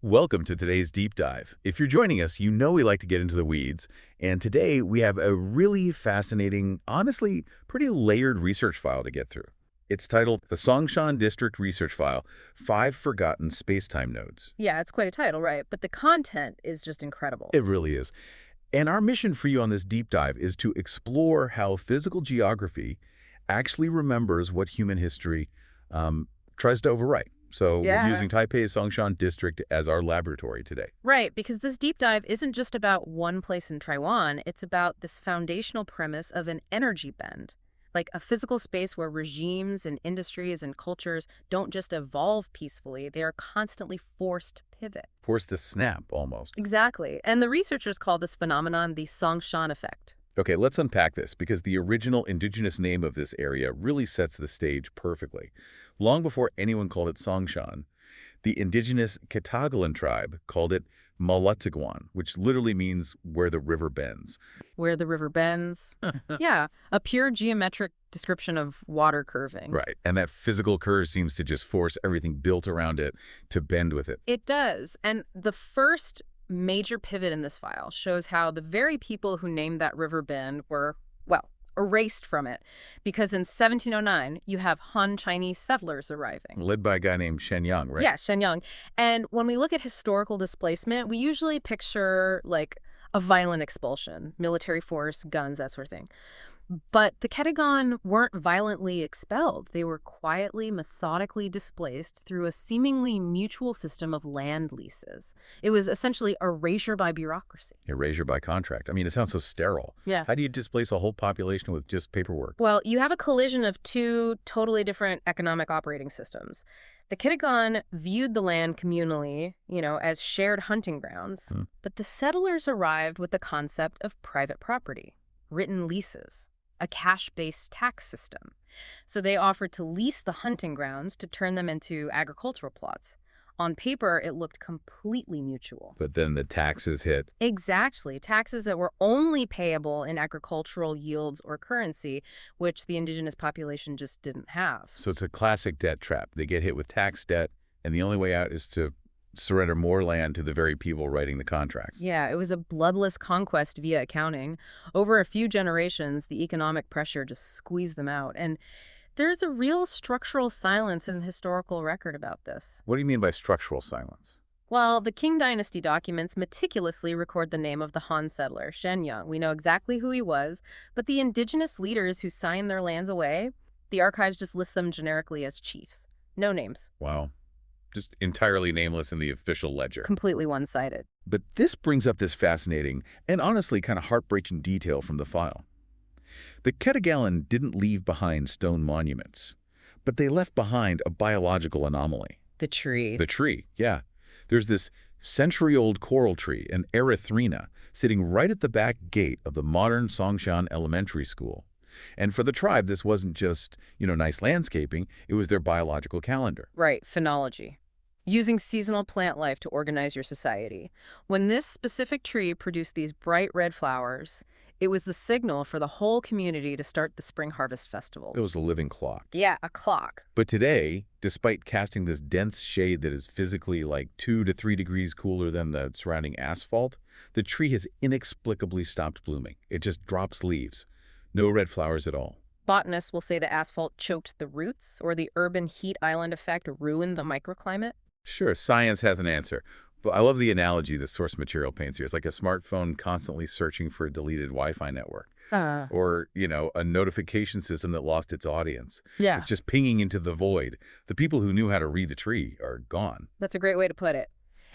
Welcome to today's deep dive. If you're joining us, you know we like to get into the weeds, and today we have a really fascinating, honestly, pretty layered research file to get through. It's titled The Songshan District Research File, Five Forgotten Spacetime Nodes. Yeah, it's quite a title, right? But the content is just incredible. It really is. And our mission for you on this deep dive is to explore how physical geography actually remembers what human history tries to overwrite. So we're using Taipei's Songshan District as our laboratory today. Right, because this deep dive isn't just about one place in Taiwan. It's about this foundational premise of an energy bend, like a physical space where regimes and industries and cultures don't just evolve peacefully. They are constantly forced to pivot. Forced to snap, almost. Exactly. And the researchers call this phenomenon the Songshan effect. Okay, let's unpack this, because the original indigenous name of this area really sets the stage perfectly. Long before anyone called it Songshan, the indigenous Kelagalan tribe called it Malotsigauan, which literally means where the river bends. Where the river bends. Yeah, a pure geometric description of water curving. Right, and that physical curve seems to just force everything built around it to bend with it. It does. And the first major pivot in this file shows how the very people who named that river bend were, well, erased from it. Because in 1709, you have Han Chinese settlers arriving. Led by a guy named Shen Yang, right? Yeah, Shen Yang. And when we look at historical displacement, we usually picture, like, a violent expulsion, military force, guns, that sort of thing. But the Kelagalan weren't violently expelled. They were quietly, methodically displaced through a seemingly mutual system of land leases. It was essentially erasure by bureaucracy. Erasure by contract. I mean, it sounds so sterile. Yeah. How do you displace a whole population with just paperwork? Well, you have a collision of two totally different economic operating systems. The Kelagalan viewed the land communally, as shared hunting grounds. But the settlers arrived with the concept of private property, written leases, a cash-based tax system. So they offered to lease the hunting grounds to turn them into agricultural plots. On paper, it looked completely mutual. But then the taxes hit. Exactly. Taxes that were only payable in agricultural yields or currency, which the indigenous population just didn't have. So it's a classic debt trap. They get hit with tax debt, and the only way out is to surrender more land to the very people writing the contracts. Yeah, it was a bloodless conquest via accounting. Over a few generations, the economic pressure just squeezed them out. And there's a real structural silence in the historical record about this. What do you mean by structural silence? Well, the Qing Dynasty documents meticulously record the name of the Han settler, Shen Yang. We know exactly who he was, but the indigenous leaders who signed their lands away, the archives just list them generically as chiefs. No names. Wow. Just entirely nameless in the official ledger. Completely one-sided. But this brings up this fascinating and honestly kind of heartbreaking detail from the file. The Kelagalan didn't leave behind stone monuments, but they left behind a biological anomaly. The tree. The tree, yeah. There's this century-old coral tree, an erythrina, sitting right at the back gate of the modern Songshan Elementary School. And for the tribe, this wasn't just, nice landscaping. It was their biological calendar. Right, phenology. Using seasonal plant life to organize your society. When this specific tree produced these bright red flowers, it was the signal for the whole community to start the spring harvest festival. It was a living clock. Yeah, a clock. But today, despite casting this dense shade that is physically like 2 to 3 degrees cooler than the surrounding asphalt, the tree has inexplicably stopped blooming. It just drops leaves. No red flowers at all. Botanists will say the asphalt choked the roots, or the urban heat island effect ruined the microclimate. Sure, science has an answer. But I love the analogy the source material paints here. It's like a smartphone constantly searching for a deleted Wi-Fi network. Or, a notification system that lost its audience. Yeah. It's just pinging into the void. The people who knew how to read the tree are gone. That's a great way to put it.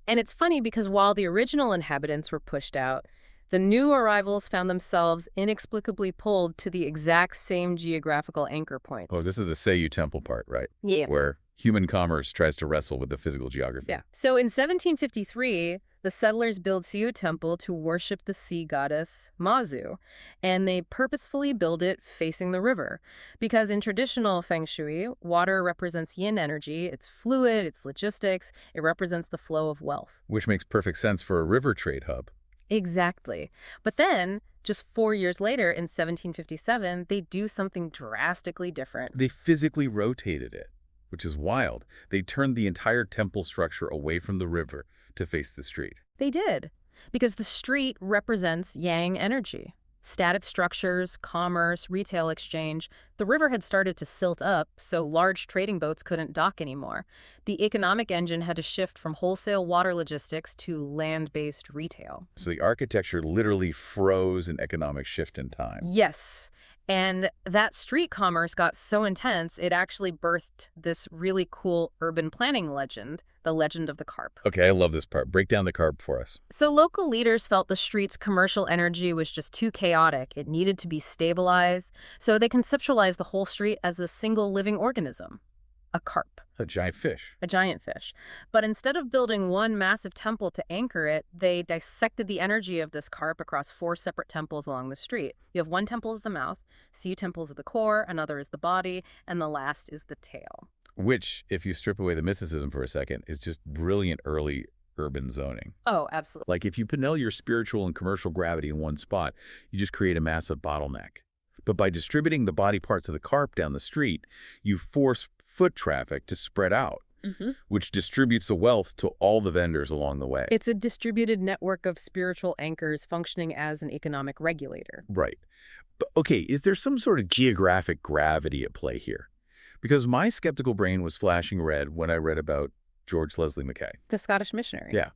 And it's funny because while the original inhabitants were pushed out, the new arrivals found themselves inexplicably pulled to the exact same geographical anchor points. Oh, this is the Ciyou Temple part, right? Yeah. Where human commerce tries to wrestle with the physical geography. Yeah. So in 1753, the settlers built Ciyou Temple to worship the sea goddess Mazu, and they purposefully build it facing the river. Because in traditional feng shui, water represents yin energy, it's fluid, it's logistics, it represents the flow of wealth. Which makes perfect sense for a river trade hub. Exactly. But then, just 4 years later, in 1757, they do something drastically different. They physically rotated it, which is wild. They turned the entire temple structure away from the river to face the street. They did, because the street represents yang energy. Static structures, commerce, retail exchange. The river had started to silt up, so large trading boats couldn't dock anymore. The economic engine had to shift from wholesale water logistics to land-based retail. So the architecture literally froze an economic shift in time. Yes. And that street commerce got so intense, it actually birthed this really cool urban planning legend, the legend of the carp. Okay, I love this part. Break down the carp for us. So local leaders felt the street's commercial energy was just too chaotic. It needed to be stabilized. So they conceptualized the whole street as a single living organism, a carp. A giant fish. A giant fish. But instead of building one massive temple to anchor it, they dissected the energy of this carp across 4 separate temples along the street. You have one temple as the mouth, Ciyou Temple is the core, another is the body, and the last is the tail. Which, if you strip away the mysticism for a second, is just brilliant early urban zoning. Oh, absolutely. Like if you put all your spiritual and commercial gravity in one spot, you just create a massive bottleneck. But by distributing the body parts of the carp down the street, you force foot traffic to spread out, which distributes the wealth to all the vendors along the way. It's a distributed network of spiritual anchors functioning as an economic regulator. Right. But, okay, is there some sort of geographic gravity at play here? Because my skeptical brain was flashing red when I read about George Leslie Mackay. The Scottish missionary. Yeah.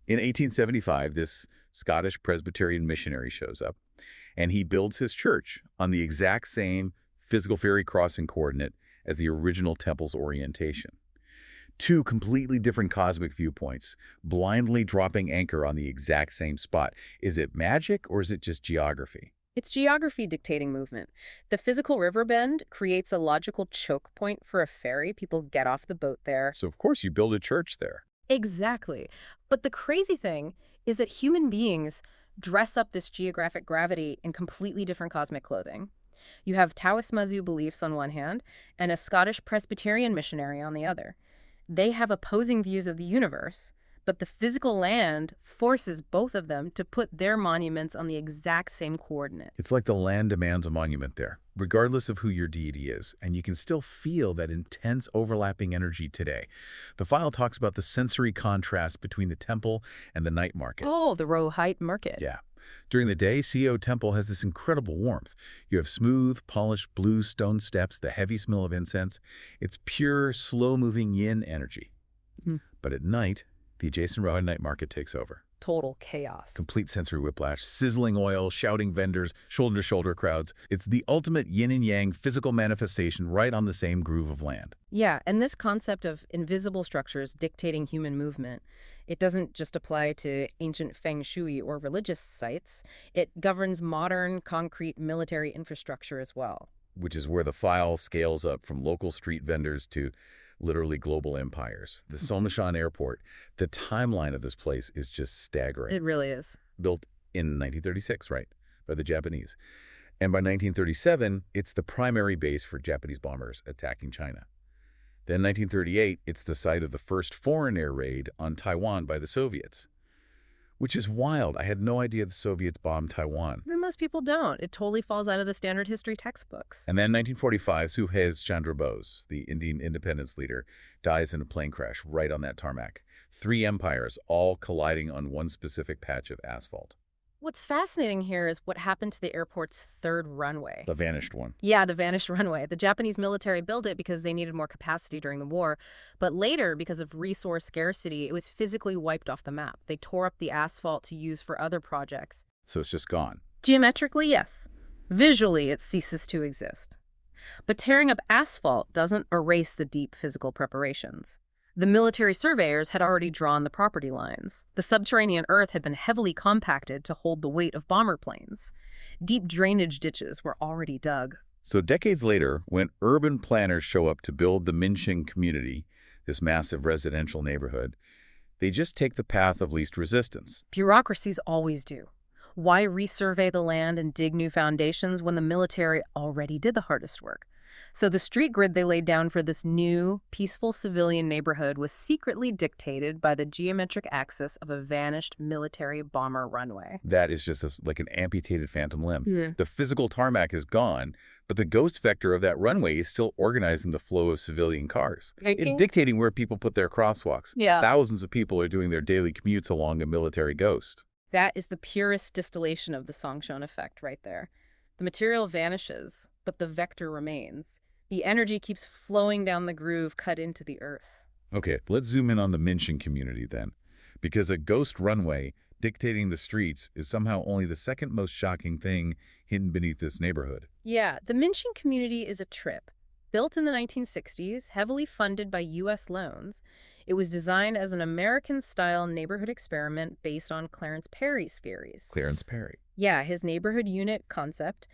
In 1875, this Scottish Presbyterian missionary shows up, and he builds his church on the exact same physical ferry crossing coordinate as the original temple's orientation. 2 completely different cosmic viewpoints, blindly dropping anchor on the exact same spot. Is it magic or is it just geography? It's geography dictating movement. The physical river bend creates a logical choke point for a ferry. People get off the boat there. So of course you build a church there. Exactly. But the crazy thing is that human beings dress up this geographic gravity in completely different cosmic clothing. You have Taoist Mazu beliefs on one hand and a Scottish Presbyterian missionary on the other. They have opposing views of the universe, but the physical land forces both of them to put their monuments on the exact same coordinate. It's like the land demands a monument there, regardless of who your deity is, and you can still feel that intense overlapping energy today. The file talks about the sensory contrast between the temple and the night market. Oh, the Rohite market. Yeah. During the day, Ciyou Temple has this incredible warmth. You have smooth, polished blue stone steps, the heavy smell of incense. It's pure, slow-moving yin energy. But at night, the adjacent Rohite night market takes over. Total chaos. Complete sensory whiplash, sizzling oil, shouting vendors, shoulder-to-shoulder crowds. It's the ultimate yin and yang physical manifestation right on the same groove of land. Yeah, and this concept of invisible structures dictating human movement, it doesn't just apply to ancient feng shui or religious sites. It governs modern, concrete military infrastructure as well. Which is where the file scales up from local street vendors to literally global empires. The Songshan Airport, the timeline of this place is just staggering. It really is. Built in 1936, right, by the Japanese. And by 1937, it's the primary base for Japanese bombers attacking China. Then 1938, it's the site of the first foreign air raid on Taiwan by the Soviets. Which is wild. I had no idea the Soviets bombed Taiwan. Most people don't. It totally falls out of the standard history textbooks. And then 1945, Subhas Chandra Bose, the Indian independence leader, dies in a plane crash right on that tarmac. 3 empires all colliding on one specific patch of asphalt. What's fascinating here is what happened to the airport's 3rd runway. The vanished one. Yeah, the vanished runway. The Japanese military built it because they needed more capacity during the war. But later, because of resource scarcity, it was physically wiped off the map. They tore up the asphalt to use for other projects. So it's just gone. Geometrically, yes. Visually, it ceases to exist. But tearing up asphalt doesn't erase the deep physical preparations. The military surveyors had already drawn the property lines. The subterranean earth had been heavily compacted to hold the weight of bomber planes. Deep drainage ditches were already dug. So decades later, when urban planners show up to build the Minsheng Community, this massive residential neighborhood, they just take the path of least resistance. Bureaucracies always do. Why resurvey the land and dig new foundations when the military already did the hardest work? So the street grid they laid down for this new, peaceful civilian neighborhood was secretly dictated by the geometric axis of a vanished military bomber runway. That is just like an amputated phantom limb. Yeah. The physical tarmac is gone, but the ghost vector of that runway is still organizing the flow of civilian cars. It's dictating where people put their crosswalks. Yeah. Thousands of people are doing their daily commutes along a military ghost. That is the purest distillation of the Songshan effect right there. The material vanishes, but the vector remains. The energy keeps flowing down the groove cut into the earth. Okay, let's zoom in on the Minsheng community then. Because a ghost runway dictating the streets is somehow only the second most shocking thing hidden beneath this neighborhood. Yeah, the Minsheng community is a trip. Built in the 1960s, heavily funded by U.S. loans, it was designed as an American-style neighborhood experiment based on Clarence Perry's theories. Clarence Perry. Yeah, his neighborhood unit concept.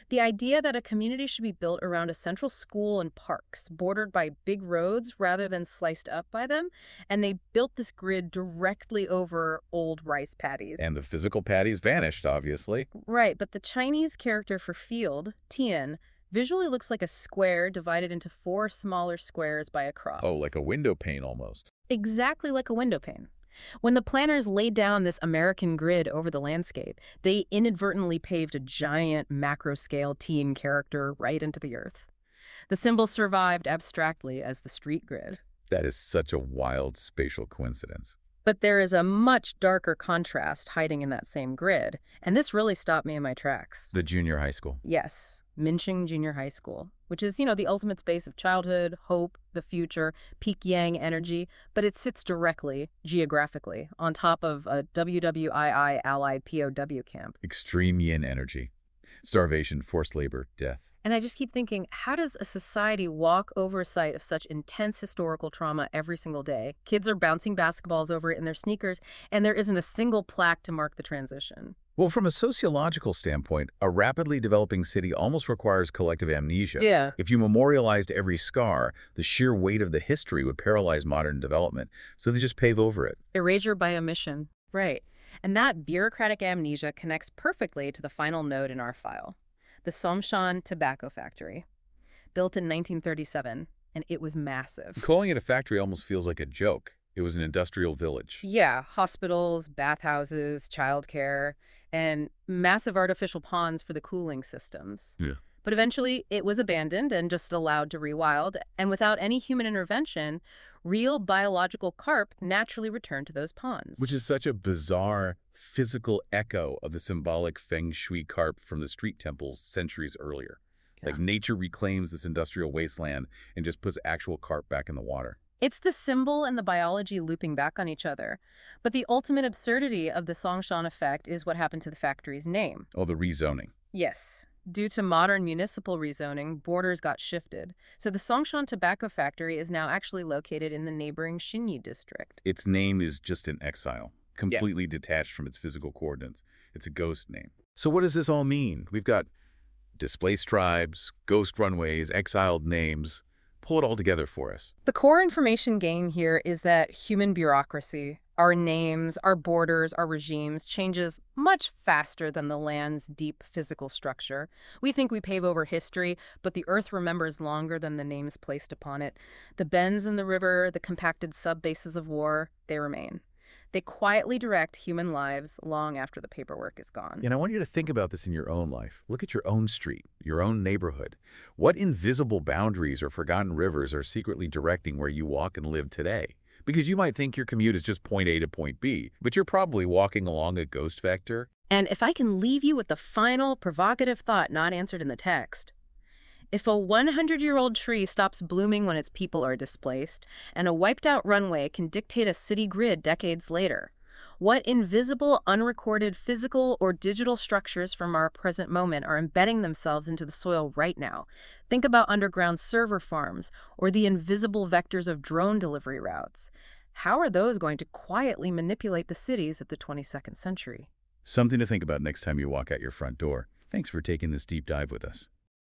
The idea that a community should be built around a central school and parks, bordered by big roads rather than sliced up by them. And they built this grid directly over old rice paddies. And the physical paddies vanished, obviously. Right, but the Chinese character for field, Tian, visually looks like a square divided into 4 smaller squares by a cross. Oh, like a window pane almost. Exactly like a window pane. When the planners laid down this American grid over the landscape, they inadvertently paved a giant macro-scale Tian character right into the earth. The symbol survived abstractly as the street grid. That is such a wild spatial coincidence. But there is a much darker contrast hiding in that same grid, and this really stopped me in my tracks. The junior high school. Yes, Minsheng Junior High School, which is, the ultimate space of childhood, hope, the future, peak yang energy, but it sits directly, geographically, on top of a WWII allied POW camp. Extreme yin energy. Starvation, forced labor, death. And I just keep thinking, how does a society walk over a site of such intense historical trauma every single day? Kids are bouncing basketballs over it in their sneakers, and there isn't a single plaque to mark the transition. Well, from a sociological standpoint, a rapidly developing city almost requires collective amnesia. Yeah. If you memorialized every scar, the sheer weight of the history would paralyze modern development, so they just pave over it. Erasure by omission. Right. And that bureaucratic amnesia connects perfectly to the final node in our file. The Songshan Tobacco Factory. Built in 1937, and it was massive. Calling it a factory almost feels like a joke. It was an industrial village. Yeah, hospitals, bathhouses, childcare, and massive artificial ponds for the cooling systems. Yeah. But eventually, it was abandoned and just allowed to rewild, and without any human intervention, real biological carp naturally returned to those ponds. Which is such a bizarre physical echo of the symbolic feng shui carp from the street temples centuries earlier. Yeah. Like nature reclaims this industrial wasteland and just puts actual carp back in the water. It's the symbol and the biology looping back on each other. But the ultimate absurdity of the Songshan effect is what happened to the factory's name. Oh, the rezoning. Yes. Due to modern municipal rezoning, borders got shifted. So the Songshan Tobacco Factory is now actually located in the neighboring Ciyou District. Its name is just an exile, completely detached from its physical coordinates. It's a ghost name. So what does this all mean? We've got displaced tribes, ghost runways, exiled names. Pull it all together for us. The core information game here is that human bureaucracy, our names, our borders, our regimes, changes much faster than the land's deep physical structure. We think we pave over history, but the earth remembers longer than the names placed upon it. The bends in the river, the compacted sub-bases of war, they remain. They quietly direct human lives long after the paperwork is gone. And I want you to think about this in your own life. Look at your own street, your own neighborhood. What invisible boundaries or forgotten rivers are secretly directing where you walk and live today? Because you might think your commute is just point A to point B, but you're probably walking along a ghost vector. And if I can leave you with the final provocative thought not answered in the text, if a 100-year-old tree stops blooming when its people are displaced, and a wiped-out runway can dictate a city grid decades later, what invisible, unrecorded physical or digital structures from our present moment are embedding themselves into the soil right now? Think about underground server farms or the invisible vectors of drone delivery routes. How are those going to quietly manipulate the cities of the 22nd century? Something to think about next time you walk out your front door. Thanks for taking this deep dive with us.